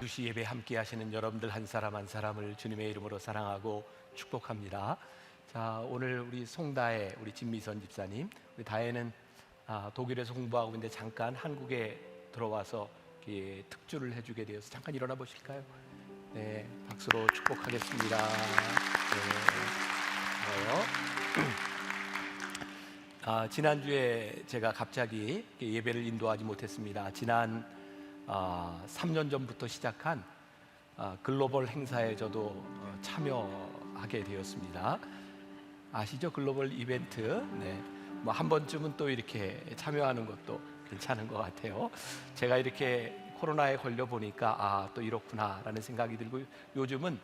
2시 예배 함께 하시는 여러분들 한 사람 한 사람을 주님의 이름으로 사랑하고 축복합니다. 자, 오늘 우리 송다혜, 우리 진미선 집사님, 우리 다혜는 독일에서 공부하고 있는데 잠깐 한국에 들어와서 특주를 해주게 되어서 잠깐 일어나 보실까요? 네, 박수로 축복하겠습니다. 네, 좋아요. 지난주에 제가 갑자기 예배를 인도하지 못했습니다. 지난 3년 전부터 시작한 글로벌 행사에 저도 참여하게 되었습니다. 아시죠? 글로벌 이벤트. 네, 뭐 한 번쯤은 또 이렇게 참여하는 것도 괜찮은 것 같아요. 제가 이렇게 코로나에 걸려 보니까 또 이렇구나라는 생각이 들고, 요즘은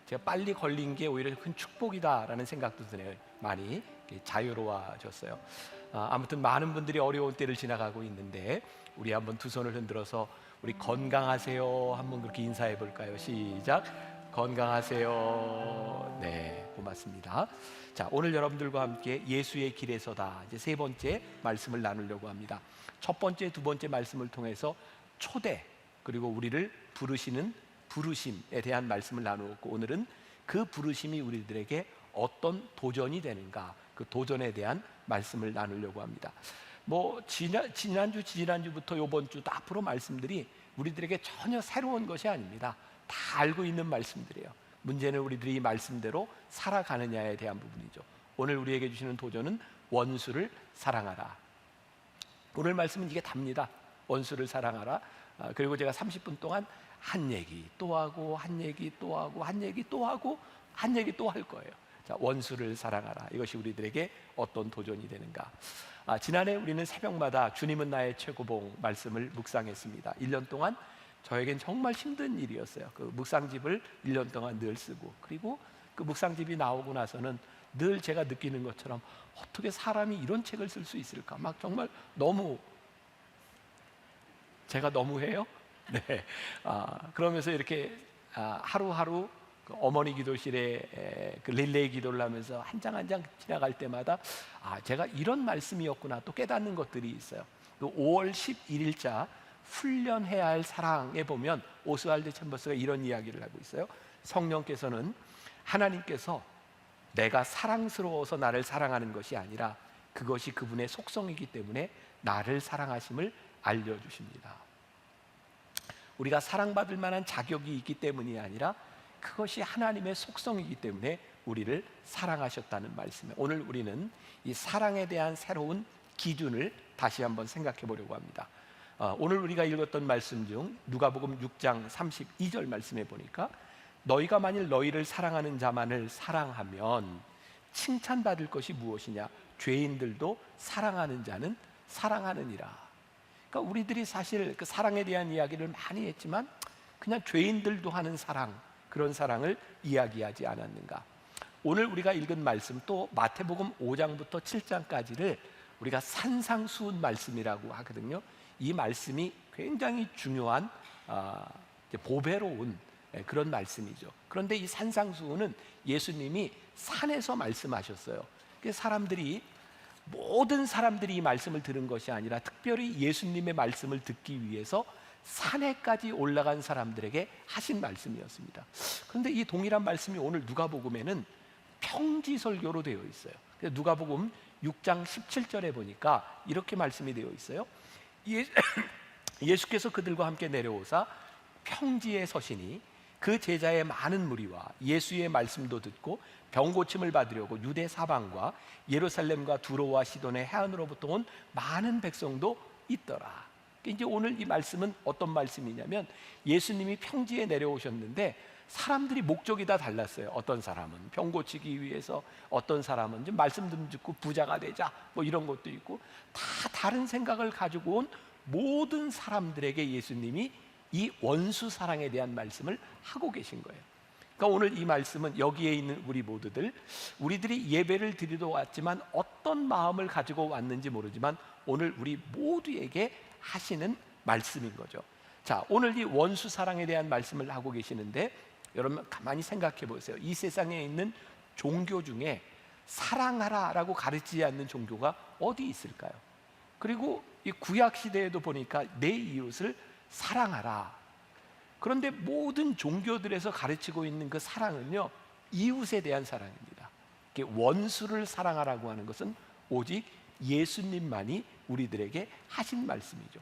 제가 빨리 걸린 게 오히려 큰 축복이다라는 생각도 드네요. 많이 자유로워졌어요. 아무튼 많은 분들이 어려운 때를 지나가고 있는데 우리 한번 두 손을 흔들어서 우리 건강하세요 한번 그렇게 인사해 볼까요? 시작. 건강하세요. 네, 고맙습니다. 자, 오늘 여러분들과 함께 예수의 길에서다, 이제 세 번째 말씀을 나누려고 합니다. 첫 번째, 두 번째 말씀을 통해서 초대, 그리고 우리를 부르시는 부르심에 대한 말씀을 나누었고, 오늘은 그 부르심이 우리들에게 어떤 도전이 되는가, 그 도전에 대한 말씀을 나누려고 합니다. 뭐 지난주부터 이번 주 앞으로 말씀들이 우리들에게 전혀 새로운 것이 아닙니다. 다 알고 있는 말씀들이에요. 문제는 우리들이 이 말씀대로 살아가느냐에 대한 부분이죠. 오늘 우리에게 주시는 도전은 원수를 사랑하라. 오늘 말씀은 이게 답니다. 원수를 사랑하라. 그리고 제가 30분 동안 한 얘기 또 하고, 한 얘기 또 하고, 한 얘기 또 하고, 한 얘기 또 할 거예요. 자, 원수를 사랑하라. 이것이 우리들에게 어떤 도전이 되는가. 지난해 우리는 새벽마다 주님은 나의 최고봉 말씀을 묵상했습니다. 1년 동안 저에겐 정말 힘든 일이었어요. 그 묵상집을 1년 동안 늘 쓰고, 그리고 그 묵상집이 나오고 나서는 늘 제가 느끼는 것처럼 어떻게 사람이 이런 책을 쓸 수 있을까, 막 정말 너무, 제가 너무해요? 네. 그러면서 이렇게 하루하루 그 어머니 기도실에 그 릴레이 기도를 하면서 한 장 한 장 지나갈 때마다 제가 이런 말씀이었구나 또 깨닫는 것들이 있어요. 그 5월 11일자 훈련해야 할 사랑에 보면 오스왈드 챔버스가 이런 이야기를 하고 있어요. 성령께서는, 하나님께서 내가 사랑스러워서 나를 사랑하는 것이 아니라 그것이 그분의 속성이기 때문에 나를 사랑하심을 알려주십니다. 우리가 사랑받을 만한 자격이 있기 때문이 아니라 그것이 하나님의 속성이기 때문에 우리를 사랑하셨다는 말씀이에요. 오늘 우리는 이 사랑에 대한 새로운 기준을 다시 한번 생각해 보려고 합니다. 오늘 우리가 읽었던 말씀 중 누가복음 6장 32절 말씀에 보니까 너희가 만일 너희를 사랑하는 자만을 사랑하면 칭찬받을 것이 무엇이냐, 죄인들도 사랑하는 자는 사랑하느니라. 그러니까 우리들이 사실 그 사랑에 대한 이야기를 많이 했지만 그냥 죄인들도 하는 사랑, 그런 사랑을 이야기하지 않았는가. 오늘 우리가 읽은 말씀, 또 마태복음 5장부터 7장까지를 우리가 산상수훈 말씀이라고 하거든요. 이 말씀이 굉장히 중요한 보배로운 그런 말씀이죠. 그런데 이 산상수훈은 예수님이 산에서 말씀하셨어요. 사람들이, 모든 사람들이 이 말씀을 들은 것이 아니라 특별히 예수님의 말씀을 듣기 위해서 산에까지 올라간 사람들에게 하신 말씀이었습니다. 그런데 이 동일한 말씀이 오늘 누가복음에는 평지설교로 되어 있어요. 누가복음 6장 17절에 보니까 이렇게 말씀이 되어 있어요. 예수께서 그들과 함께 내려오사 평지에 서시니 그 제자의 많은 무리와 예수의 말씀도 듣고 병 고침을 받으려고 유대 사방과 예루살렘과 두로와 시돈의 해안으로부터 온 많은 백성도 있더라. 이제 오늘 이 말씀은 어떤 말씀이냐면, 예수님이 평지에 내려오셨는데 사람들이 목적이 다 달랐어요. 어떤 사람은 병 고치기 위해서, 어떤 사람은 좀 말씀 좀 듣고 부자가 되자, 뭐 이런 것도 있고, 다 다른 생각을 가지고 온 모든 사람들에게 예수님이 이 원수 사랑에 대한 말씀을 하고 계신 거예요. 그러니까 오늘 이 말씀은 여기에 있는 우리 모두들, 우리들이 예배를 드리러 왔지만 어떤 마음을 가지고 왔는지 모르지만 오늘 우리 모두에게 하시는 말씀인 거죠. 자, 오늘 이 원수 사랑에 대한 말씀을 하고 계시는데, 여러분 가만히 생각해 보세요. 이 세상에 있는 종교 중에 사랑하라라고 가르치지 않는 종교가 어디 있을까요? 그리고 이 구약 시대에도 보니까 내 이웃을 사랑하라, 그런데 모든 종교들에서 가르치고 있는 그 사랑은요, 이웃에 대한 사랑입니다. 원수를 사랑하라고 하는 것은 오직 예수님만이 우리들에게 하신 말씀이죠.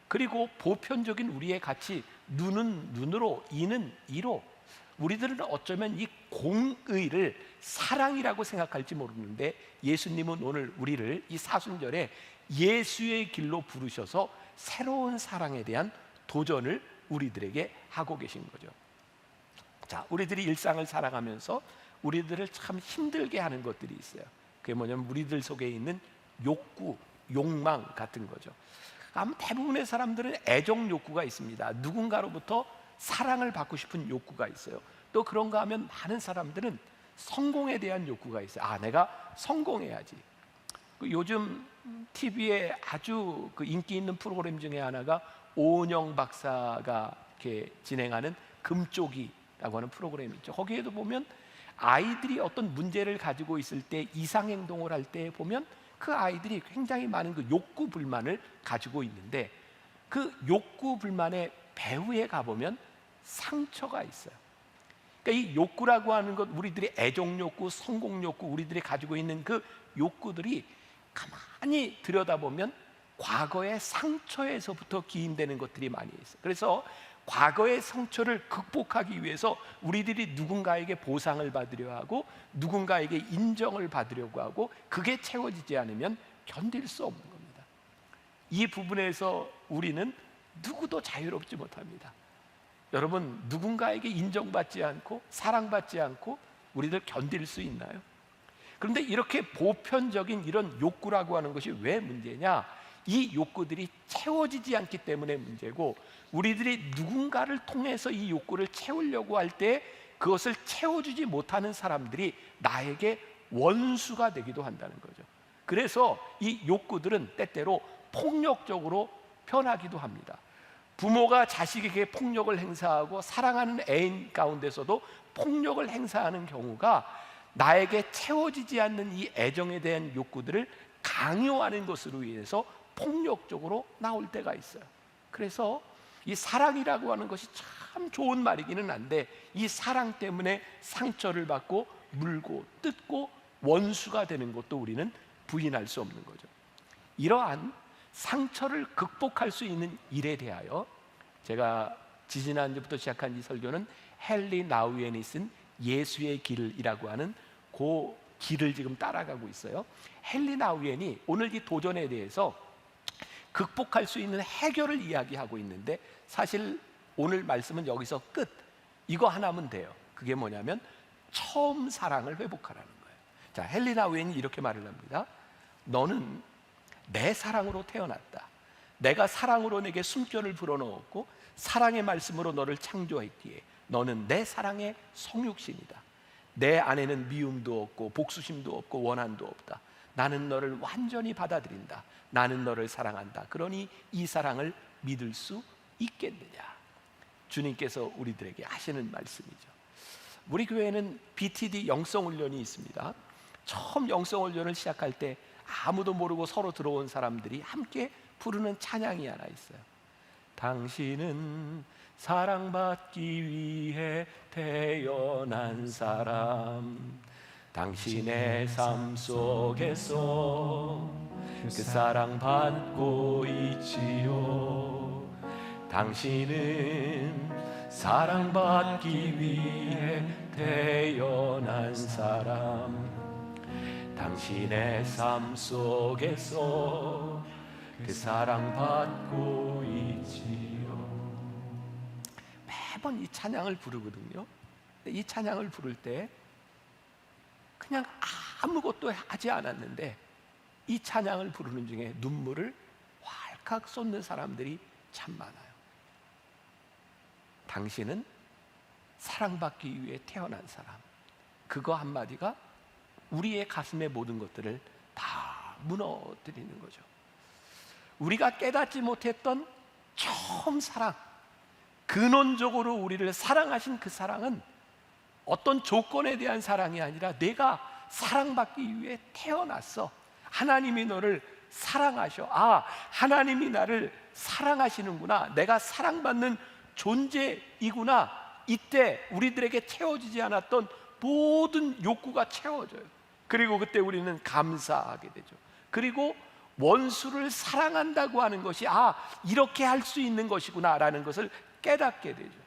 그리고 보편적인 우리의 가치, 눈은 눈으로, 이는 이로, 우리들은 어쩌면 이 공의를 사랑이라고 생각할지 모르는데, 예수님은 오늘 우리를 이 사순절에 예수의 길로 부르셔서 새로운 사랑에 대한 도전을 우리들에게 하고 계신 거죠. 자, 우리들이 일상을 살아가면서 우리들을 참 힘들게 하는 것들이 있어요. 그게 뭐냐면 우리들 속에 있는 욕구, 욕망 같은 거죠. 아마 대부분의 사람들은 애정 욕구가 있습니다. 누군가로부터 사랑을 받고 싶은 욕구가 있어요. 또 그런가 하면 많은 사람들은 성공에 대한 욕구가 있어요. 아, 내가 성공해야지. 요즘 TV에 아주 인기 있는 프로그램 중에 하나가 오은영 박사가 이렇게 진행하는 금쪽이라고 하는 프로그램이 있죠. 거기에도 보면 아이들이 어떤 문제를 가지고 있을 때, 이상행동을 할 때 보면 그 아이들이 굉장히 많은 그 욕구 불만을 가지고 있는데, 그 욕구 불만의 배후에 가보면 상처가 있어요. 그러니까 이 욕구라고 하는 것, 우리들의 애정 욕구, 성공 욕구, 우리들이 가지고 있는 그 욕구들이 가만히 들여다보면 과거의 상처에서부터 기인되는 것들이 많이 있어요. 그래서 과거의 상처를 극복하기 위해서 우리들이 누군가에게 보상을 받으려 하고, 누군가에게 인정을 받으려고 하고, 그게 채워지지 않으면 견딜 수 없는 겁니다. 이 부분에서 우리는 누구도 자유롭지 못합니다. 여러분, 누군가에게 인정받지 않고 사랑받지 않고 우리들 견딜 수 있나요? 그런데 이렇게 보편적인 이런 욕구라고 하는 것이 왜 문제냐? 이 욕구들이 채워지지 않기 때문에 문제고, 우리들이 누군가를 통해서 이 욕구를 채우려고 할 때 그것을 채워주지 못하는 사람들이 나에게 원수가 되기도 한다는 거죠. 그래서 이 욕구들은 때때로 폭력적으로 변하기도 합니다. 부모가 자식에게 폭력을 행사하고, 사랑하는 애인 가운데서도 폭력을 행사하는 경우가 나에게 채워지지 않는 이 애정에 대한 욕구들을 강요하는 것으로 인해서 폭력적으로 나올 때가 있어요. 그래서 이 사랑이라고 하는 것이 참 좋은 말이기는 한데, 이 사랑 때문에 상처를 받고 물고 뜯고 원수가 되는 것도 우리는 부인할 수 없는 거죠. 이러한 상처를 극복할 수 있는 일에 대하여 제가 지지난주부터 시작한 이 설교는 헨리 나우엔이 쓴 예수의 길이라고 하는 그 길을 지금 따라가고 있어요. 헨리 나우엔이 오늘 이 도전에 대해서 극복할 수 있는 해결을 이야기하고 있는데, 사실 오늘 말씀은 여기서 끝. 이거 하나면 돼요. 그게 뭐냐면 처음 사랑을 회복하라는 거예요. 자, 헨리 나우엔이 이렇게 말을 합니다. 너는 내 사랑으로 태어났다. 내가 사랑으로 내게 숨결을 불어넣었고, 사랑의 말씀으로 너를 창조했기에 너는 내 사랑의 성육신이다. 내 안에는 미움도 없고 복수심도 없고 원한도 없다. 나는 너를 완전히 받아들인다. 나는 너를 사랑한다. 그러니 이 사랑을 믿을 수 있겠느냐? 주님께서 우리들에게 하시는 말씀이죠. 우리 교회는 BTD 영성훈련이 있습니다. 처음 영성훈련을 시작할 때 아무도 모르고 서로 들어온 사람들이 함께 부르는 찬양이 하나 있어요. 당신은 사랑받기 위해 태어난 사람, 당신의 삶 속에서 그 사랑받고 있지요. 당신은 사랑받기 위해 태어난 사람, 당신의 삶 속에서 그 사랑받고 있지요. 매번 이 찬양을 부르거든요. 이 찬양을 부를 때 그냥 아무것도 하지 않았는데 이 찬양을 부르는 중에 눈물을 활칵 쏟는 사람들이 참 많아요. 당신은 사랑받기 위해 태어난 사람, 그거 한마디가 우리의 가슴의 모든 것들을 다 무너뜨리는 거죠. 우리가 깨닫지 못했던 처음 사랑, 근원적으로 우리를 사랑하신 그 사랑은 어떤 조건에 대한 사랑이 아니라 내가 사랑받기 위해 태어났어. 하나님이 너를 사랑하셔. 아, 하나님이 나를 사랑하시는구나. 내가 사랑받는 존재이구나. 이때 우리들에게 채워지지 않았던 모든 욕구가 채워져요. 그리고 그때 우리는 감사하게 되죠. 그리고 원수를 사랑한다고 하는 것이 이렇게 할 수 있는 것이구나 라는 것을 깨닫게 되죠.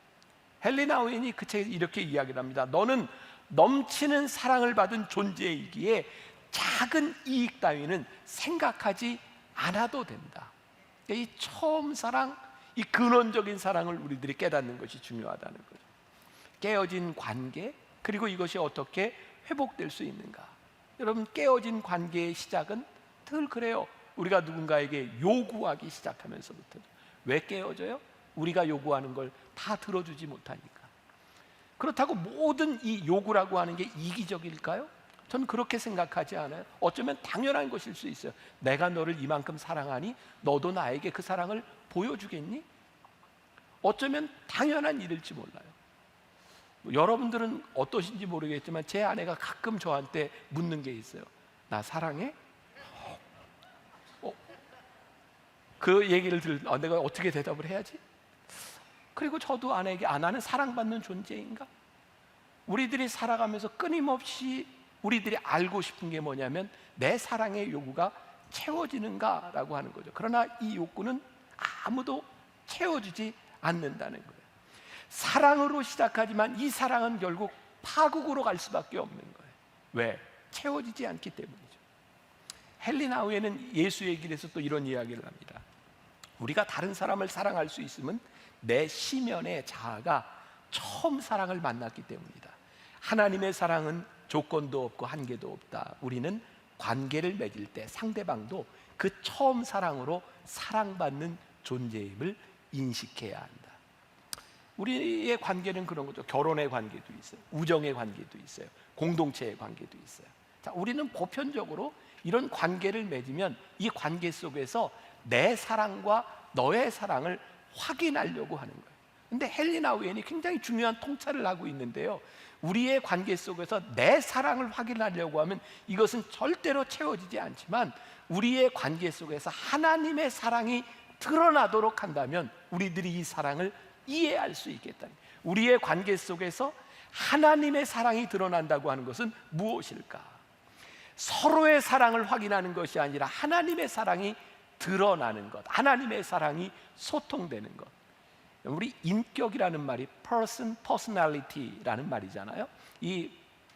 헨리 나우엔이 그 책에서 이렇게 이야기를 합니다. 너는 넘치는 사랑을 받은 존재이기에 작은 이익 따위는 생각하지 않아도 된다. 이 처음 사랑, 이 근원적인 사랑을 우리들이 깨닫는 것이 중요하다는 거죠. 깨어진 관계, 그리고 이것이 어떻게 회복될 수 있는가. 여러분, 깨어진 관계의 시작은 늘 그래요. 우리가 누군가에게 요구하기 시작하면서부터. 왜 깨어져요? 우리가 요구하는 걸 다 들어주지 못하니까. 그렇다고 모든 이 요구라고 하는 게 이기적일까요? 저는 그렇게 생각하지 않아요. 어쩌면 당연한 것일 수 있어요. 내가 너를 이만큼 사랑하니 너도 나에게 그 사랑을 보여주겠니? 어쩌면 당연한 일일지 몰라요. 여러분들은 어떠신지 모르겠지만 제 아내가 가끔 저한테 묻는 게 있어요. 나 사랑해? 그 얘기를 내가 어떻게 대답을 해야지? 그리고 저도 아내에게 나는 사랑받는 존재인가? 우리들이 살아가면서 끊임없이 우리들이 알고 싶은 게 뭐냐면 내 사랑의 요구가 채워지는가라고 하는 거죠. 그러나 이 욕구는 아무도 채워주지 않는다는 거예요. 사랑으로 시작하지만 이 사랑은 결국 파국으로 갈 수밖에 없는 거예요. 왜? 채워지지 않기 때문이죠. 헨리 나우엔은 예수의 길에서 또 이런 이야기를 합니다. 우리가 다른 사람을 사랑할 수 있음은 내 심연의 자아가 처음 사랑을 만났기 때문이다. 하나님의 사랑은 조건도 없고 한계도 없다. 우리는 관계를 맺을 때 상대방도 그 처음 사랑으로 사랑받는 존재임을 인식해야 한다. 우리의 관계는 그런 거죠. 결혼의 관계도 있어요. 우정의 관계도 있어요. 공동체의 관계도 있어요. 자, 우리는 보편적으로 이런 관계를 맺으면 이 관계 속에서 내 사랑과 너의 사랑을 확인하려고 하는 거예요. 근데 헨리 나우엔이 굉장히 중요한 통찰을 하고 있는데요. 우리의 관계 속에서 내 사랑을 확인하려고 하면 이것은 절대로 채워지지 않지만 우리의 관계 속에서 하나님의 사랑이 드러나도록 한다면 우리들이 이 사랑을 이해할 수 있겠다. 우리의 관계 속에서 하나님의 사랑이 드러난다고 하는 것은 무엇일까? 서로의 사랑을 확인하는 것이 아니라 하나님의 사랑이 드러나는 것, 하나님의 사랑이 소통되는 것. 우리 인격이라는 말이 person, personality라는 말이잖아요. 이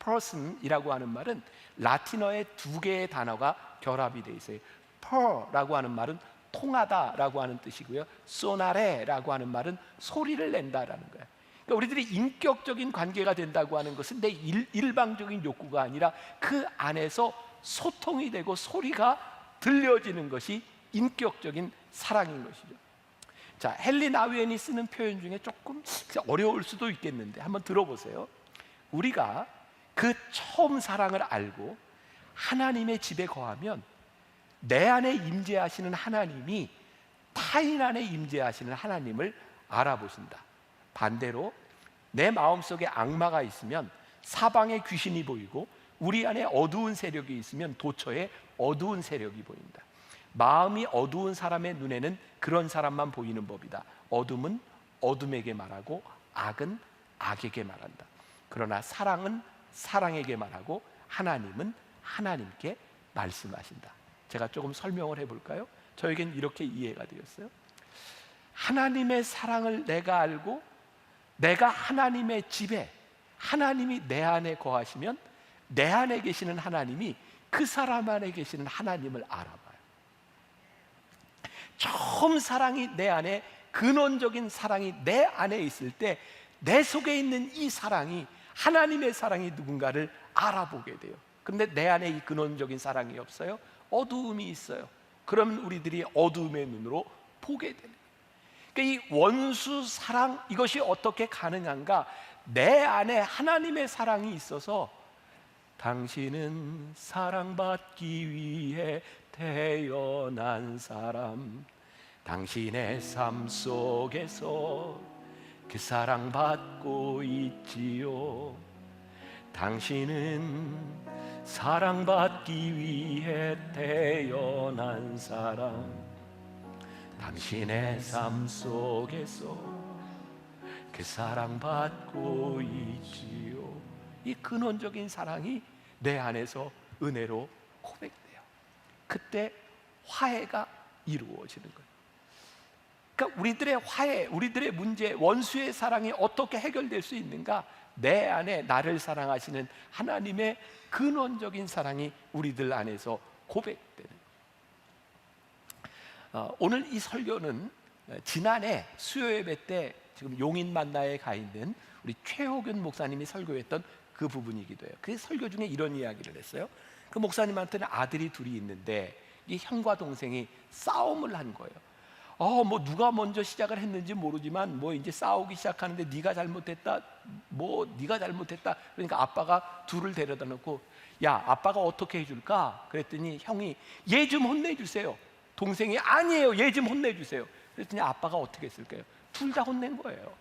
person이라고 하는 말은 라틴어의 두 개의 단어가 결합이 되어 있어요. per라고 하는 말은 통하다라고 하는 뜻이고요. sonare라고 하는 말은 소리를 낸다라는 거예요. 그러니까 우리들이 인격적인 관계가 된다고 하는 것은 내 일방적인 욕구가 아니라 그 안에서 소통이 되고 소리가 들려지는 것이 인격적인 사랑인 것이죠. 자, 헨리 나우엔이 쓰는 표현 중에 조금 어려울 수도 있겠는데 한번 들어보세요. 우리가 그 처음 사랑을 알고 하나님의 집에 거하면 내 안에 임재하시는 하나님이 타인 안에 임재하시는 하나님을 알아보신다. 반대로 내 마음속에 악마가 있으면 사방에 귀신이 보이고 우리 안에 어두운 세력이 있으면 도처에 어두운 세력이 보인다. 마음이 어두운 사람의 눈에는 그런 사람만 보이는 법이다. 어둠은 어둠에게 말하고 악은 악에게 말한다. 그러나 사랑은 사랑에게 말하고 하나님은 하나님께 말씀하신다. 제가 조금 설명을 해볼까요? 저에겐 이렇게 이해가 되었어요. 하나님의 사랑을 내가 알고 내가 하나님의 집에 하나님이 내 안에 거하시면 내 안에 계시는 하나님이 그 사람 안에 계시는 하나님을 알아봐요. 처음 사랑이 내 안에, 근원적인 사랑이 내 안에 있을 때 내 속에 있는 이 사랑이 하나님의 사랑이 누군가를 알아보게 돼요. 그런데 내 안에 이 근원적인 사랑이 없어요. 어두움이 있어요. 그러면 우리들이 어두움의 눈으로 보게 되는 거예요. 그러니까 이 원수 사랑, 이것이 어떻게 가능한가? 내 안에 하나님의 사랑이 있어서 당신은 사랑받기 위해 태어난 사람, 당신의 삶 속에서 그 사랑받고 있지요. 당신은 사랑받기 위해 태어난 사람, 당신의 삶 속에서 그 사랑받고 있지요. 이 근원적인 사랑이 내 안에서 은혜로 고백돼요. 그때 화해가 이루어지는 거예요. 그러니까 우리들의 화해, 우리들의 문제, 원수의 사랑이 어떻게 해결될 수 있는가? 내 안에 나를 사랑하시는 하나님의 근원적인 사랑이 우리들 안에서 고백되는 거예요. 오늘 이 설교는 지난해 수요예배 때 지금 용인 만나에 가 있는 우리 최호균 목사님이 설교했던 그 부분이기도 해요. 그 설교 중에 이런 이야기를 했어요. 그 목사님한테는 아들이 둘이 있는데 이 형과 동생이 싸움을 한 거예요. 뭐 누가 먼저 시작을 했는지 모르지만 뭐 이제 싸우기 시작하는데 네가 잘못했다, 뭐 네가 잘못했다. 그러니까 아빠가 둘을 데려다 놓고 야, 아빠가 어떻게 해줄까? 그랬더니 형이 얘 좀 혼내주세요. 동생이 아니에요, 얘 좀 혼내주세요. 그랬더니 아빠가 어떻게 했을까요? 둘 다 혼낸 거예요.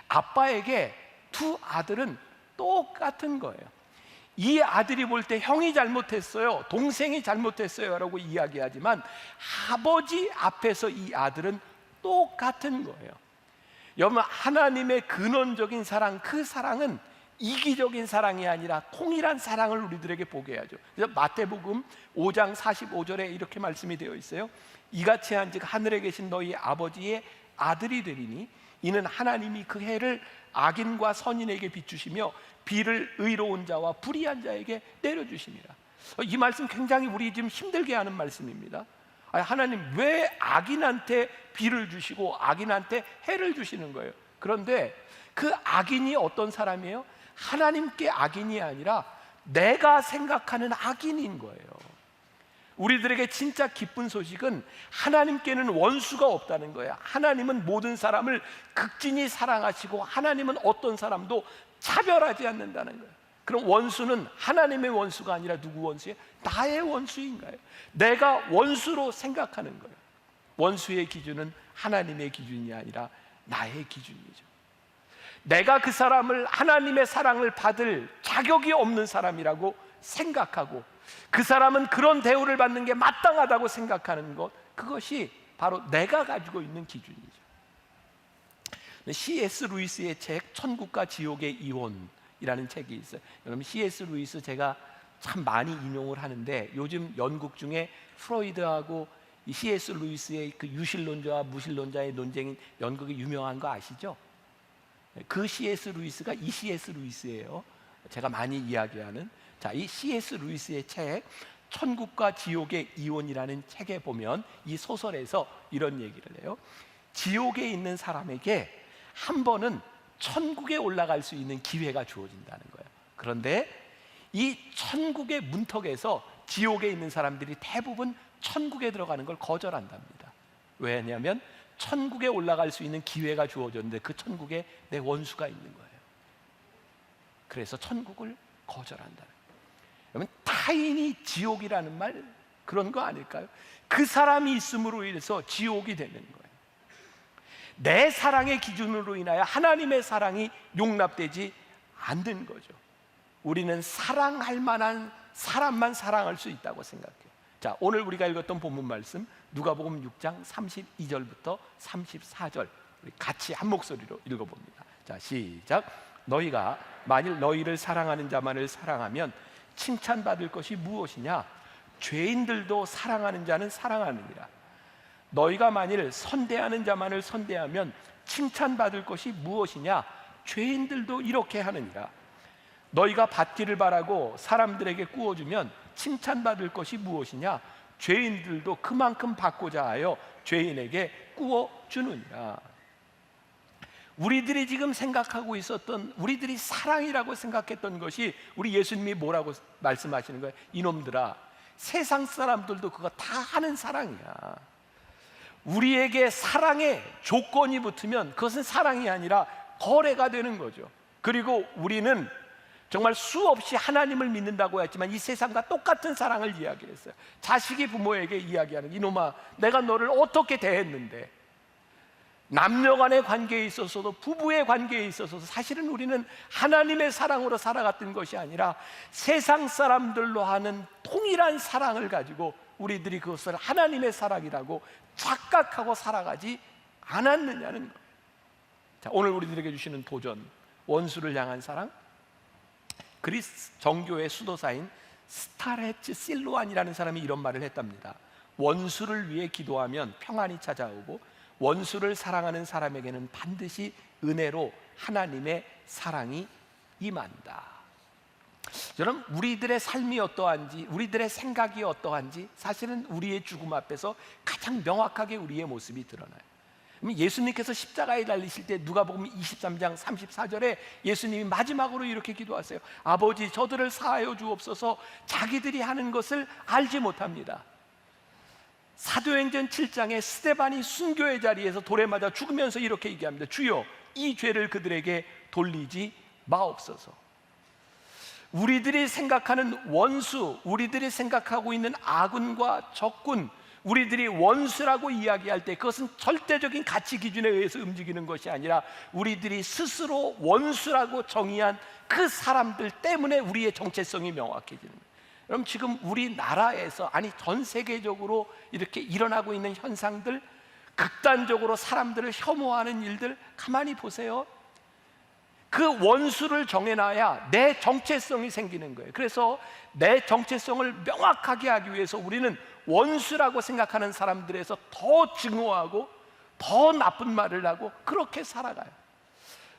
아빠에게 두 아들은 똑같은 거예요. 이 아들이 볼 때 형이 잘못했어요, 동생이 잘못했어요 라고 이야기하지만 아버지 앞에서 이 아들은 똑같은 거예요. 여러분, 하나님의 근원적인 사랑, 그 사랑은 이기적인 사랑이 아니라 통일한 사랑을 우리들에게 보게 하죠. 그래서 마태복음 5장 45절에 이렇게 말씀이 되어 있어요. 이같이 한즉 하늘에 계신 너희 아버지의 아들이 되리니 이는 하나님이 그 해를 악인과 선인에게 비추시며 비를 의로운 자와 불의한 자에게 내려주심이라. 이 말씀 굉장히 우리 지금 힘들게 하는 말씀입니다. 하나님 왜 악인한테 비를 주시고 악인한테 해를 주시는 거예요? 그런데 그 악인이 어떤 사람이에요? 하나님께 악인이 아니라 내가 생각하는 악인인 거예요. 우리들에게 진짜 기쁜 소식은 하나님께는 원수가 없다는 거예요. 하나님은 모든 사람을 극진히 사랑하시고 하나님은 어떤 사람도 차별하지 않는다는 거예요. 그럼 원수는 하나님의 원수가 아니라 누구 원수예요? 나의 원수인가요? 내가 원수로 생각하는 거예요. 원수의 기준은 하나님의 기준이 아니라 나의 기준이죠. 내가 그 사람을 하나님의 사랑을 받을 자격이 없는 사람이라고 생각하고 그 사람은 그런 대우를 받는 게 마땅하다고 생각하는 것, 그것이 바로 내가 가지고 있는 기준이죠. C.S. 루이스의 책 천국과 지옥의 이혼이라는 책이 있어요. 여러분, C.S. 루이스 제가 참 많이 인용을 하는데 요즘 연극 중에 프로이드하고 이 C.S. 루이스의 그 유실론자와 무실론자의 논쟁인 연극이 유명한 거 아시죠? 그 C.S. 루이스가 이 C.S. 루이스예요. 제가 많이 이야기하는. 자, 이 C.S. 루이스의 책 천국과 지옥의 이혼이라는 책에 보면 이 소설에서 이런 얘기를 해요. 지옥에 있는 사람에게 한 번은 천국에 올라갈 수 있는 기회가 주어진다는 거예요. 그런데 이 천국의 문턱에서 지옥에 있는 사람들이 대부분 천국에 들어가는 걸 거절한답니다. 왜냐하면 천국에 올라갈 수 있는 기회가 주어졌는데 그 천국에 내 원수가 있는 거예요. 그래서 천국을 거절한다는 거예요. 여러분, 타인이 지옥이라는 말 그런 거 아닐까요? 그 사람이 있음으로 인해서 지옥이 되는 거예요. 내 사랑의 기준으로 인하여 하나님의 사랑이 용납되지 않는 거죠. 우리는 사랑할 만한 사람만 사랑할 수 있다고 생각해요. 자, 오늘 우리가 읽었던 본문 말씀 누가복음 6장 32절부터 34절 우리 같이 한 목소리로 읽어봅니다. 자, 시작. 너희가 만일 너희를 사랑하는 자만을 사랑하면 칭찬받을 것이 무엇이냐? 죄인들도 사랑하는 자는 사랑하느니라. 너희가 만일 선대하는 자만을 선대하면 칭찬받을 것이 무엇이냐? 죄인들도 이렇게 하느니라. 너희가 받기를 바라고 사람들에게 구워주면 칭찬받을 것이 무엇이냐? 죄인들도 그만큼 받고자 하여 죄인에게 구워주느니라. 우리들이 지금 생각하고 있었던, 우리들이 사랑이라고 생각했던 것이 우리 예수님이 뭐라고 말씀하시는 거예요? 이놈들아, 세상 사람들도 그거 다 하는 사랑이야. 우리에게 사랑의 조건이 붙으면 그것은 사랑이 아니라 거래가 되는 거죠. 그리고 우리는 정말 수없이 하나님을 믿는다고 했지만 이 세상과 똑같은 사랑을 이야기했어요. 자식이 부모에게 이야기하는, 이놈아 내가 너를 어떻게 대했는데, 남녀 간의 관계에 있어서도 부부의 관계에 있어서도 사실은 우리는 하나님의 사랑으로 살아갔던 것이 아니라 세상 사람들로 하는 통일한 사랑을 가지고 우리들이 그것을 하나님의 사랑이라고 착각하고 살아가지 않았느냐는 거예요. 자, 오늘 우리들에게 주시는 도전, 원수를 향한 사랑. 그리스 정교의 수도사인 스타레츠 실루안이라는 사람이 이런 말을 했답니다. 원수를 위해 기도하면 평안이 찾아오고 원수를 사랑하는 사람에게는 반드시 은혜로 하나님의 사랑이 임한다. 여러분, 우리들의 삶이 어떠한지, 우리들의 생각이 어떠한지 사실은 우리의 죽음 앞에서 가장 명확하게 우리의 모습이 드러나요. 예수님께서 십자가에 달리실 때 누가복음 23장 34절에 예수님이 마지막으로 이렇게 기도하세요. 아버지, 저들을 사하여 주옵소서. 자기들이 하는 것을 알지 못합니다. 사도행전 7장에 스데반이 순교의 자리에서 돌에 맞아 죽으면서 이렇게 얘기합니다. 주여, 이 죄를 그들에게 돌리지 마옵소서. 우리들이 생각하는 원수, 우리들이 생각하고 있는 아군과 적군, 우리들이 원수라고 이야기할 때 그것은 절대적인 가치 기준에 의해서 움직이는 것이 아니라 우리들이 스스로 원수라고 정의한 그 사람들 때문에 우리의 정체성이 명확해지는 거예요. 그럼 지금 우리나라에서, 아니 전 세계적으로 이렇게 일어나고 있는 현상들, 극단적으로 사람들을 혐오하는 일들 가만히 보세요. 그 원수를 정해놔야 내 정체성이 생기는 거예요. 그래서 내 정체성을 명확하게 하기 위해서 우리는 원수라고 생각하는 사람들에서 더 증오하고 더 나쁜 말을 하고 그렇게 살아가요.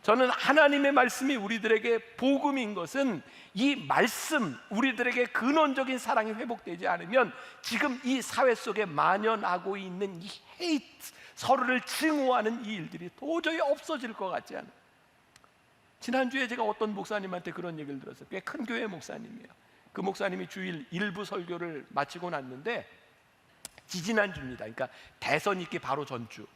저는 하나님의 말씀이 우리들에게 복음인 것은 이 말씀, 우리들에게 근원적인 사랑이 회복되지 않으면 지금 이 사회 속에 만연하고 있는 이 헤이트, 서로를 증오하는 이 일들이 도저히 없어질 것 같지 않아요. 지난주에 제가 어떤 목사님한테 그런 얘기를 들었어요. 꽤 큰 교회 목사님이에요. 그 목사님이 주일 일부 설교를 마치고 났는데 지지난주입니다. 그러니까 대선 있기 바로 전주.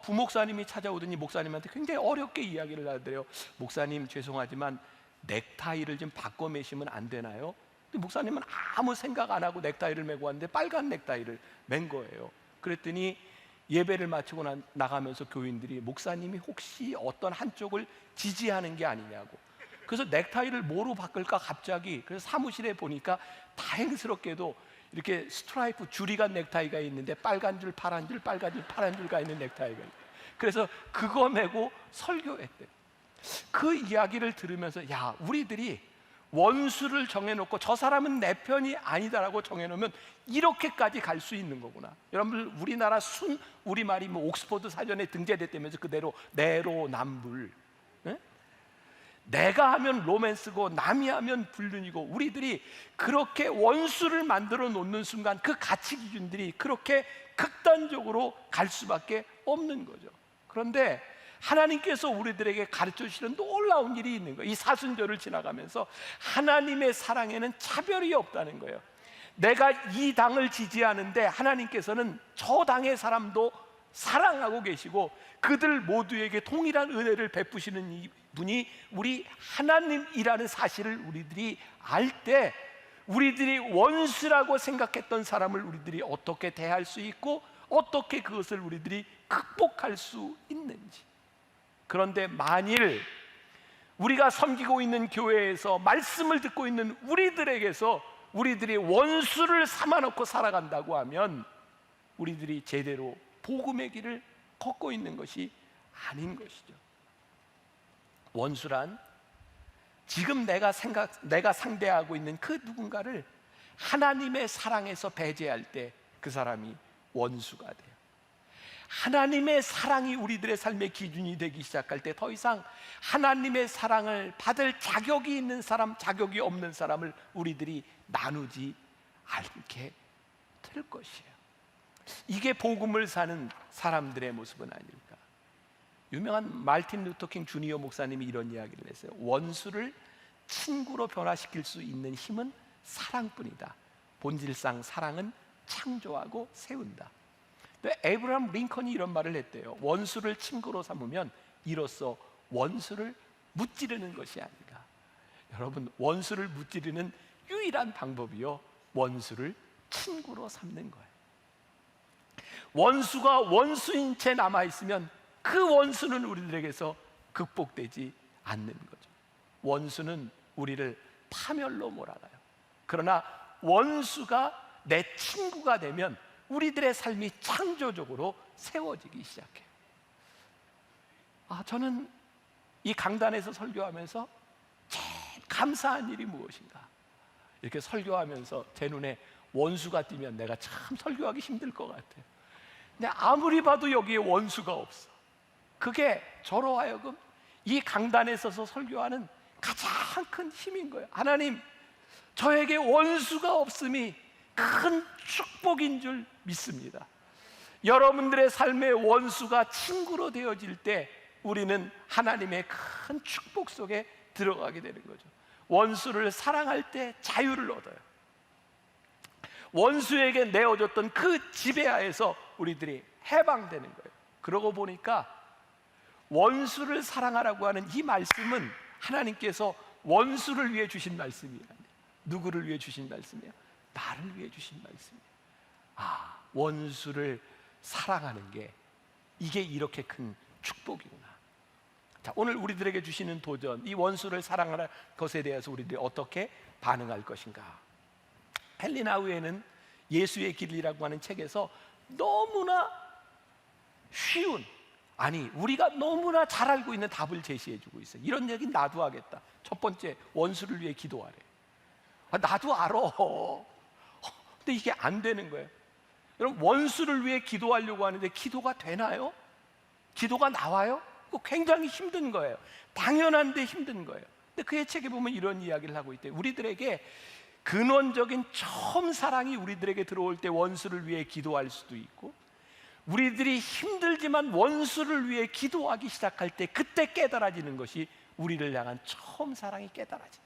부목사님이 찾아오더니 목사님한테 굉장히 어렵게 이야기를 하더래요. 목사님, 죄송하지만 넥타이를 좀 바꿔 매시면 안 되나요? 근데 목사님은 아무 생각 안 하고 넥타이를 메고 왔는데 빨간 넥타이를 맨 거예요. 그랬더니 예배를 마치고 나가면서 교인들이 목사님이 혹시 어떤 한쪽을 지지하는 게 아니냐고. 그래서 넥타이를 뭐로 바꿀까 갑자기. 그래서 사무실에 보니까 다행스럽게도 이렇게 스트라이프 줄이 간 넥타이가 있는데 빨간 줄, 파란 줄, 빨간 줄, 파란 줄가 있는 넥타이가 있어요. 그래서 그거 메고 설교했대요. 그 이야기를 들으면서 야, 우리들이 원수를 정해놓고 저 사람은 내 편이 아니다라고 정해놓으면 이렇게까지 갈 수 있는 거구나. 여러분들, 우리나라 순 우리말이 뭐 옥스퍼드 사전에 등재됐다면서 그대로 내로남불. 네? 내가 하면 로맨스고 남이 하면 불륜이고, 우리들이 그렇게 원수를 만들어 놓는 순간 그 가치 기준들이 그렇게 극단적으로 갈 수밖에 없는 거죠. 그런데 하나님께서 우리들에게 가르쳐 주시는 놀라운 일이 있는 거예요. 이 사순절을 지나가면서 하나님의 사랑에는 차별이 없다는 거예요. 내가 이 당을 지지하는데 하나님께서는 저 당의 사람도 사랑하고 계시고 그들 모두에게 동일한 은혜를 베푸시는 이 분이 우리 하나님이라는 사실을 우리들이 알 때, 우리들이 원수라고 생각했던 사람을 우리들이 어떻게 대할 수 있고 어떻게 그것을 우리들이 극복할 수 있는지. 그런데 만일 우리가 섬기고 있는 교회에서 말씀을 듣고 있는 우리들에게서 우리들이 원수를 삼아놓고 살아간다고 하면 우리들이 제대로 복음의 길을 걷고 있는 것이 아닌 것이죠. 원수란 지금 내가 상대하고 있는 그 누군가를 하나님의 사랑에서 배제할 때 그 사람이 원수가 돼요. 하나님의 사랑이 우리들의 삶의 기준이 되기 시작할 때 더 이상 하나님의 사랑을 받을 자격이 있는 사람, 자격이 없는 사람을 우리들이 나누지 않게 될 것이에요. 이게 복음을 사는 사람들의 모습은 아닐까. 유명한 마틴 루터 킹 주니어 목사님이 이런 이야기를 했어요. 원수를 친구로 변화시킬 수 있는 힘은 사랑뿐이다. 본질상 사랑은 창조하고 세운다. 에이브라함 링컨이 이런 말을 했대요. 원수를 친구로 삼으면 이로써 원수를 무찌르는 것이 아닌가. 여러분, 원수를 무찌르는 유일한 방법이요, 원수를 친구로 삼는 거예요. 원수가 원수인 채 남아있으면 그 원수는 우리들에게서 극복되지 않는 거죠. 원수는 우리를 파멸로 몰아가요. 그러나 원수가 내 친구가 되면 우리들의 삶이 창조적으로 세워지기 시작해요. 저는 이 강단에서 설교하면서 제일 감사한 일이 무엇인가? 이렇게 설교하면서 제 눈에 원수가 띄면 내가 참 설교하기 힘들 것 같아요. 근데 아무리 봐도 여기에 원수가 없어. 그게 저로 하여금 이 강단에 서서 설교하는 가장 큰 힘인 거예요. 하나님, 저에게 원수가 없음이 큰 축복인 줄 믿습니다. 여러분들의 삶의 원수가 친구로 되어질 때 우리는 하나님의 큰 축복 속에 들어가게 되는 거죠. 원수를 사랑할 때 자유를 얻어요. 원수에게 내어줬던 그 지배하에서 우리들이 해방되는 거예요. 그러고 보니까 원수를 사랑하라고 하는 이 말씀은 하나님께서 원수를 위해 주신 말씀이 아니에요. 누구를 위해 주신 말씀이에요? 나를 위해 주신 말씀이에요. 원수를 사랑하는 게 이게 이렇게 큰 축복이구나. 자, 오늘 우리들에게 주시는 도전, 이 원수를 사랑하는 것에 대해서 우리들이 어떻게 반응할 것인가? 헨리 나우에는 예수의 길이라고 하는 책에서 너무나 쉬운, 우리가 너무나 잘 알고 있는 답을 제시해주고 있어요. 이런 얘기 나도 하겠다. 첫 번째, 원수를 위해 기도하래. 나도 알아. 근데 이게 안 되는 거예요. 여러분, 원수를 위해 기도하려고 하는데 기도가 되나요? 기도가 나와요? 그거 굉장히 힘든 거예요. 당연한데 힘든 거예요. 근데 그의 책에 보면 이런 이야기를 하고 있대요. 우리들에게 근원적인 처음 사랑이 우리들에게 들어올 때 원수를 위해 기도할 수도 있고, 우리들이 힘들지만 원수를 위해 기도하기 시작할 때 그때 깨달아지는 것이 우리를 향한 처음 사랑이 깨달아진다.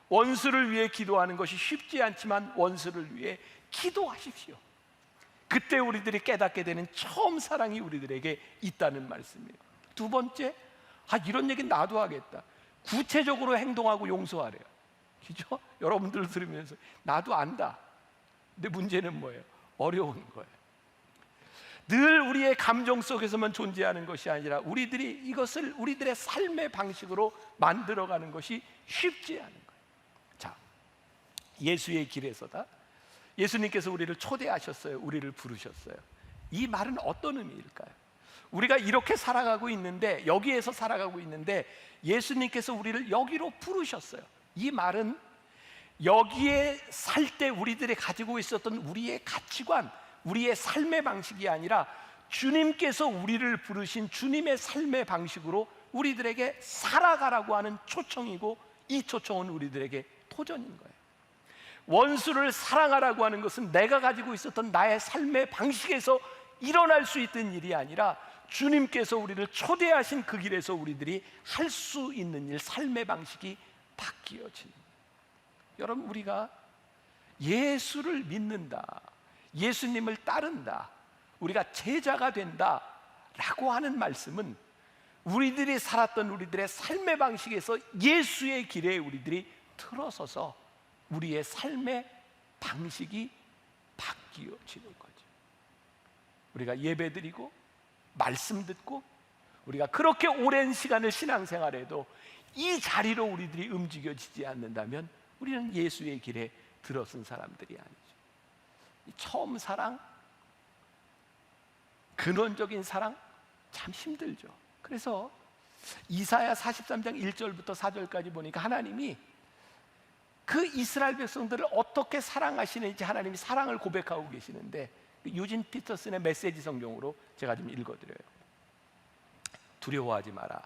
원수를 위해 기도하는 것이 쉽지 않지만 원수를 위해 기도하십시오. 그때 우리들이 깨닫게 되는 처음 사랑이 우리들에게 있다는 말씀이에요. 두 번째, 이런 얘기 나도 하겠다. 구체적으로 행동하고 용서하래요. 그죠? 여러분들 들으면서 나도 안다. 근데 문제는 뭐예요? 어려운 거예요. 늘 우리의 감정 속에서만 존재하는 것이 아니라 우리들이 이것을 우리들의 삶의 방식으로 만들어가는 것이 쉽지 않은 거예요. 자, 예수의 길에서다. 예수님께서 우리를 초대하셨어요. 우리를 부르셨어요. 이 말은 어떤 의미일까요? 우리가 이렇게 살아가고 있는데, 여기에서 살아가고 있는데 예수님께서 우리를 여기로 부르셨어요. 이 말은 여기에 살 때 우리들이 가지고 있었던 우리의 가치관, 우리의 삶의 방식이 아니라 주님께서 우리를 부르신 주님의 삶의 방식으로 우리들에게 살아가라고 하는 초청이고, 이 초청은 우리들에게 도전인 거예요. 원수를 사랑하라고 하는 것은 내가 가지고 있었던 나의 삶의 방식에서 일어날 수 있던 일이 아니라 주님께서 우리를 초대하신 그 길에서 우리들이 할 수 있는 일, 삶의 방식이 바뀌어지는 거예요. 여러분, 우리가 예수를 믿는다, 예수님을 따른다, 우리가 제자가 된다 라고 하는 말씀은 우리들이 살았던 우리들의 삶의 방식에서 예수의 길에 우리들이 들어서서 우리의 삶의 방식이 바뀌어지는 거죠. 우리가 예배드리고 말씀 듣고 우리가 그렇게 오랜 시간을 신앙생활해도 이 자리로 우리들이 움직여지지 않는다면 우리는 예수의 길에 들어선 사람들이 아니죠. 처음 사랑, 근원적인 사랑 참 힘들죠. 그래서 이사야 43장 1절부터 4절까지 보니까 하나님이 그 이스라엘 백성들을 어떻게 사랑하시는지 하나님이 사랑을 고백하고 계시는데, 유진 피터슨의 메시지 성경으로 제가 좀 읽어드려요. 두려워하지 마라.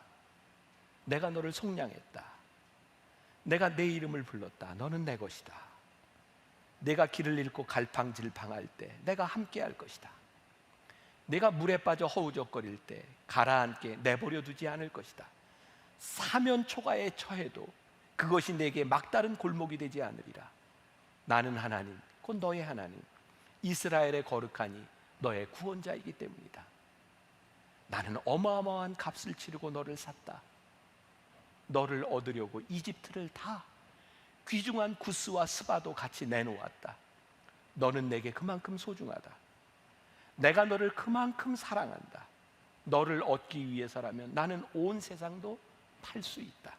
내가 너를 속량했다. 내가 내 이름을 불렀다. 너는 내 것이다. 내가 길을 잃고 갈팡질팡할 때 내가 함께할 것이다. 내가 물에 빠져 허우적거릴 때 가라앉게 내버려 두지 않을 것이다. 사면 초가에 처해도 그것이 내게 막다른 골목이 되지 않으리라. 나는 하나님, 곧 너의 하나님, 이스라엘의 거룩하니 너의 구원자이기 때문이다. 나는 어마어마한 값을 치르고 너를 샀다. 너를 얻으려고 이집트를 다 귀중한 구스와 스바도 같이 내놓았다. 너는 내게 그만큼 소중하다. 내가 너를 그만큼 사랑한다. 너를 얻기 위해서라면 나는 온 세상도 팔 수 있다.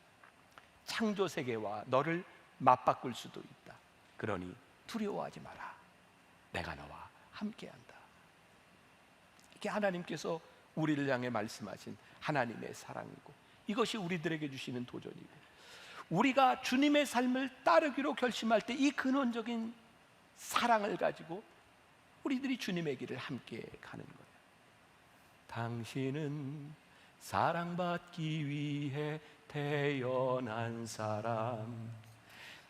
창조 세계와 너를 맞바꿀 수도 있다. 그러니 두려워하지 마라. 내가 너와 함께한다. 이게 하나님께서 우리를 향해 말씀하신 하나님의 사랑이고, 이것이 우리들에게 주시는 도전이고, 우리가 주님의 삶을 따르기로 결심할 때 이 근원적인 사랑을 가지고 우리들이 주님의 길을 함께 가는 거예요. 당신은 사랑받기 위해 태어난 사람,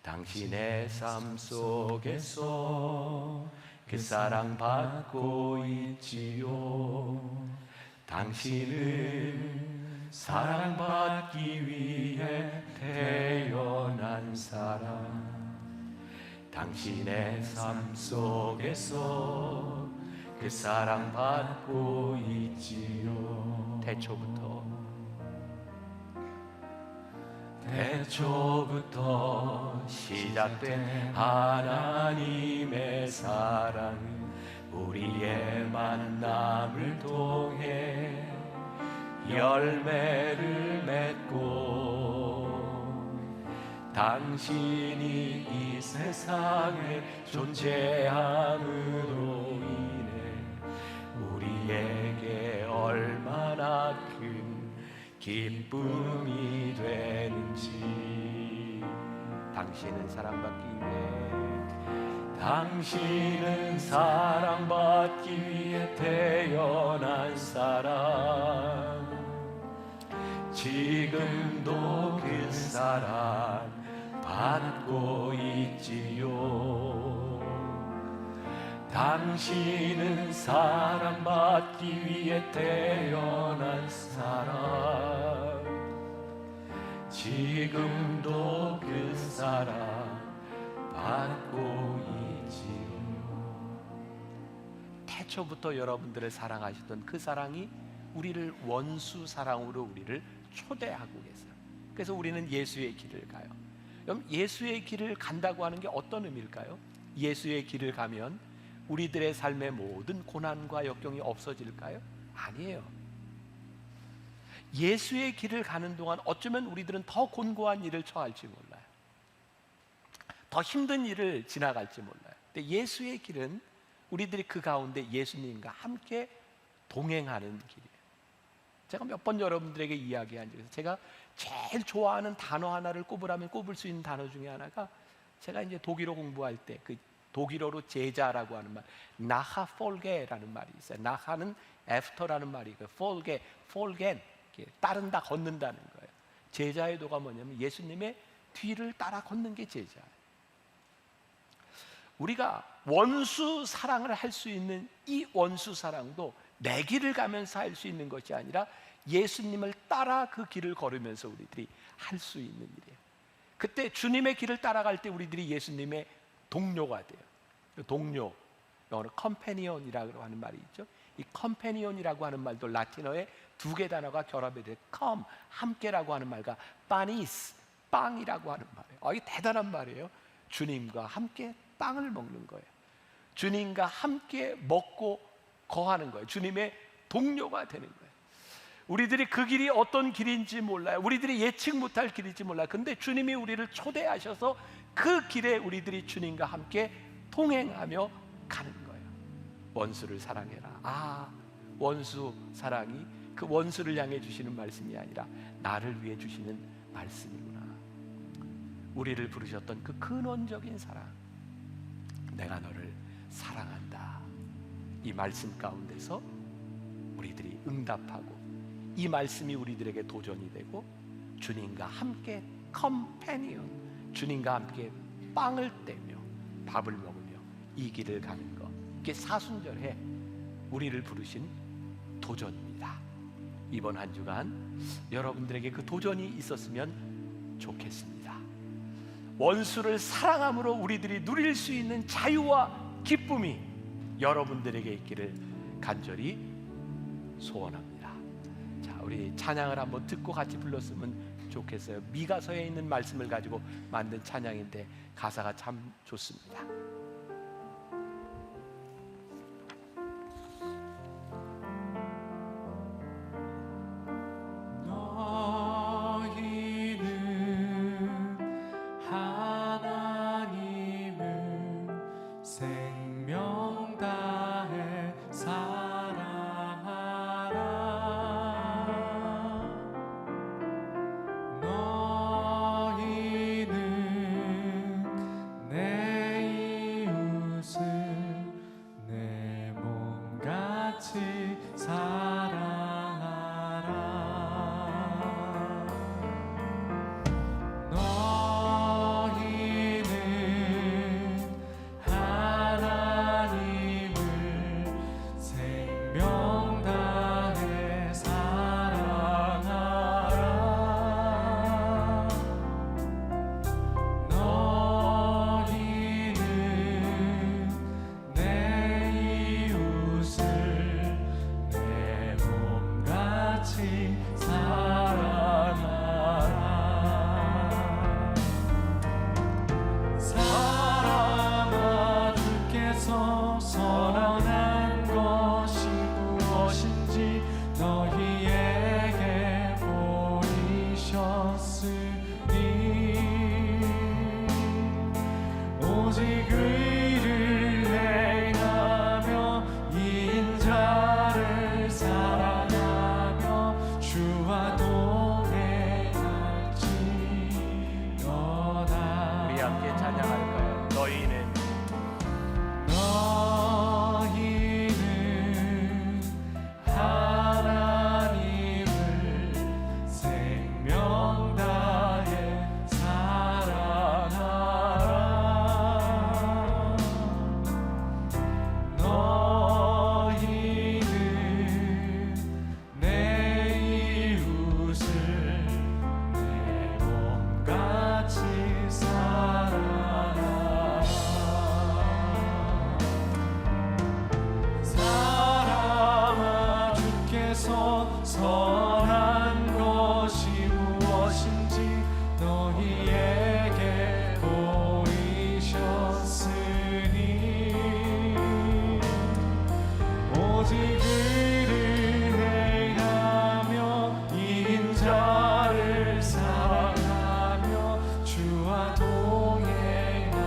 당신의 삶 속에서 그 사랑받고 있지요. 당신은 사랑받기 위해 태어난 사람, 당신의 삶 속에서 그 사랑받고 있지요. 태초부터 시작된 하나님의 사랑은 우리의 만남을 통해 열매를 맺고, 당신이 이 세상에 존재함으로 인해 우리에게 얼마나 큰 기쁨이 되는지. 당신은 사랑받기 위해, 당신은 사랑받기 위해 태어난 사람, 지금도 그 사랑 받고 있지요. 당신은 사랑받기 위해 태어난 사람, 지금도 그 사랑 받고 있지요. 태초부터 여러분들을 사랑하시던 그 사랑이 우리를 원수 사랑으로 우리를 초대하고 계세요. 그래서 우리는 예수의 길을 가요. 그럼 예수의 길을 간다고 하는 게 어떤 의미일까요? 예수의 길을 가면 우리들의 삶의 모든 고난과 역경이 없어질까요? 아니에요. 예수의 길을 가는 동안 어쩌면 우리들은 더 곤고한 일을 처할지 몰라요. 더 힘든 일을 지나갈지 몰라요. 근데 예수의 길은 우리들이 그 가운데 예수님과 함께 동행하는 길이에요. 제가 몇 번 여러분들에게 이야기한 적에서 제가 제일 좋아하는 단어 하나를 꼽으라면 꼽을 수 있는 단어 중에 하나가, 제가 이제 독일어 공부할 때 그 독일어로 제자라고 하는 말, 나하 폴게라는 말이 있어요. 나하는 애프터라는 말이고, 폴게, 폴겐, 따른다, 걷는다는 거예요. 제자의 도가 뭐냐면 예수님의 뒤를 따라 걷는 게 제자예요. 우리가 원수 사랑을 할 수 있는 이 원수 사랑도 내 길을 가면서 할 수 있는 것이 아니라 예수님을 따라 그 길을 걸으면서 우리들이 할 수 있는 일이에요. 그때 주님의 길을 따라갈 때 우리들이 예수님의 동료가 돼요. 동료, 영어로 컴패니언이라고 하는 말이 있죠. 이 컴패니언이라고 하는 말도 라틴어에 두 개 단어가 결합이 돼요. 컴, 함께라고 하는 말과 파니스, 빵이라고 하는 말이에요. 이게 대단한 말이에요. 주님과 함께 빵을 먹는 거예요. 주님과 함께 먹고 거하는 거예요. 주님의 동료가 되는 거예요. 우리들이 그 길이 어떤 길인지 몰라요. 우리들이 예측 못할 길인지 몰라요. 근데 주님이 우리를 초대하셔서 그 길에 우리들이 주님과 함께 동행하며 가는 거예요. 원수를 사랑해라. 원수 사랑이 그 원수를 향해 주시는 말씀이 아니라 나를 위해 주시는 말씀이구나. 우리를 부르셨던 그 근원적인 사랑, 내가 너를 사랑한다. 이 말씀 가운데서 우리들이 응답하고, 이 말씀이 우리들에게 도전이 되고, 주님과 함께 컴패니언, 주님과 함께 빵을 떼며 밥을 먹으며 이 길을 가는 것, 이게 사순절에 우리를 부르신 도전입니다. 이번 한 주간 여러분들에게 그 도전이 있었으면 좋겠습니다. 원수를 사랑함으로 우리들이 누릴 수 있는 자유와 기쁨이 여러분들에게 있기를 간절히 소원합니다. 자, 우리 찬양을 한번 듣고 같이 불렀으면 좋겠어요. 미가서에 있는 말씀을 가지고 만든 찬양인데 가사가 참 좋습니다. 생명 다해 사랑하라. 오직 의를 행하며 인자를 사랑하며 주와 동행할지어다. 우리 함께 찬양할까요? 너희는 하나님을 생명 다해 사랑하라. 너희는 내 이웃을 내 몸같이 사랑하라. 사랑아, 주께서 선한 것이 무엇인지 너희에게 보이셨으니 오직 의를 행하며 인자를 사랑하며 주와 동행할지어다.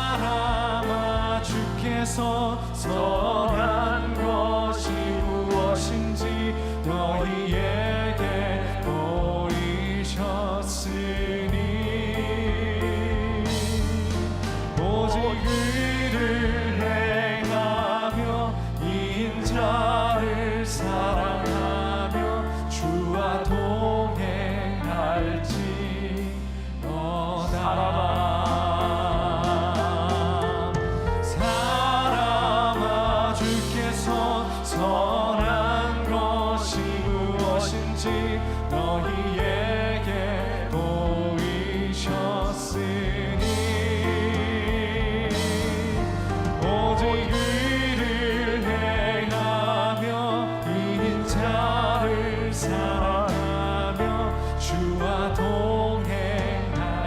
사랑아, 주께서 선한 것이 무엇인지 너희에게 보이셨으니 오직 의를 행하며 인자를 사랑하며 주와 동행할지어다. 사랑아, 주께서 선한 것이 무엇인지 너희에게 보이셨으니 오직 의를 행하며 인자를 사랑하며 주와 동행할지어다.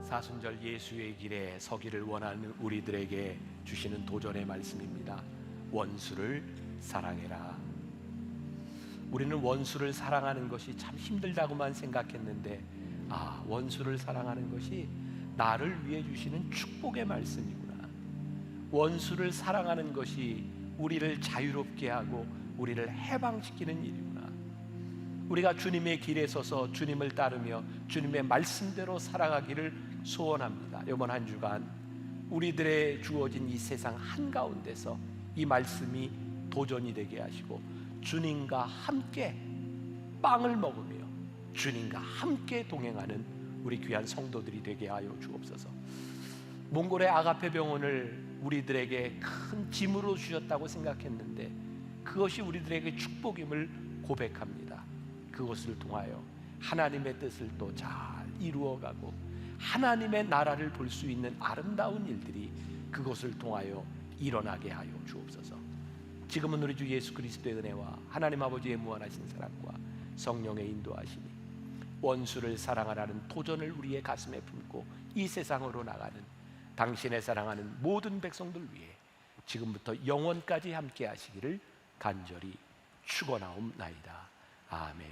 사순절 예수의 길에 서기를 원하는 우리들에게 주시는 도전의 말씀입니다. 원수를 사랑해라. 우리는 원수를 사랑하는 것이 참 힘들다고만 생각했는데 원수를 사랑하는 것이 나를 위해 주시는 축복의 말씀이구나. 원수를 사랑하는 것이 우리를 자유롭게 하고 우리를 해방시키는 일이구나. 우리가 주님의 길에 서서 주님을 따르며 주님의 말씀대로 살아가기를 소원합니다. 이번 한 주간 우리들의 주어진 이 세상 한가운데서 이 말씀이 도전이 되게 하시고 주님과 함께 빵을 먹으며 주님과 함께 동행하는 우리 귀한 성도들이 되게 하여 주옵소서. 몽골의 아가페 병원을 우리들에게 큰 짐으로 주셨다고 생각했는데 그것이 우리들에게 축복임을 고백합니다. 그것을 통하여 하나님의 뜻을 또 잘 이루어가고 하나님의 나라를 볼 수 있는 아름다운 일들이 그것을 통하여 일어나게 하여 주옵소서. 지금은 우리 주 예수 그리스도의 은혜와 하나님 아버지의 무한하신 사랑과 성령의 인도하심이 원수를 사랑하라는 도전을 우리의 가슴에 품고 이 세상으로 나가는 당신의 사랑하는 모든 백성들 위해 지금부터 영원까지 함께 하시기를 간절히 축원하옵나이다. 아멘.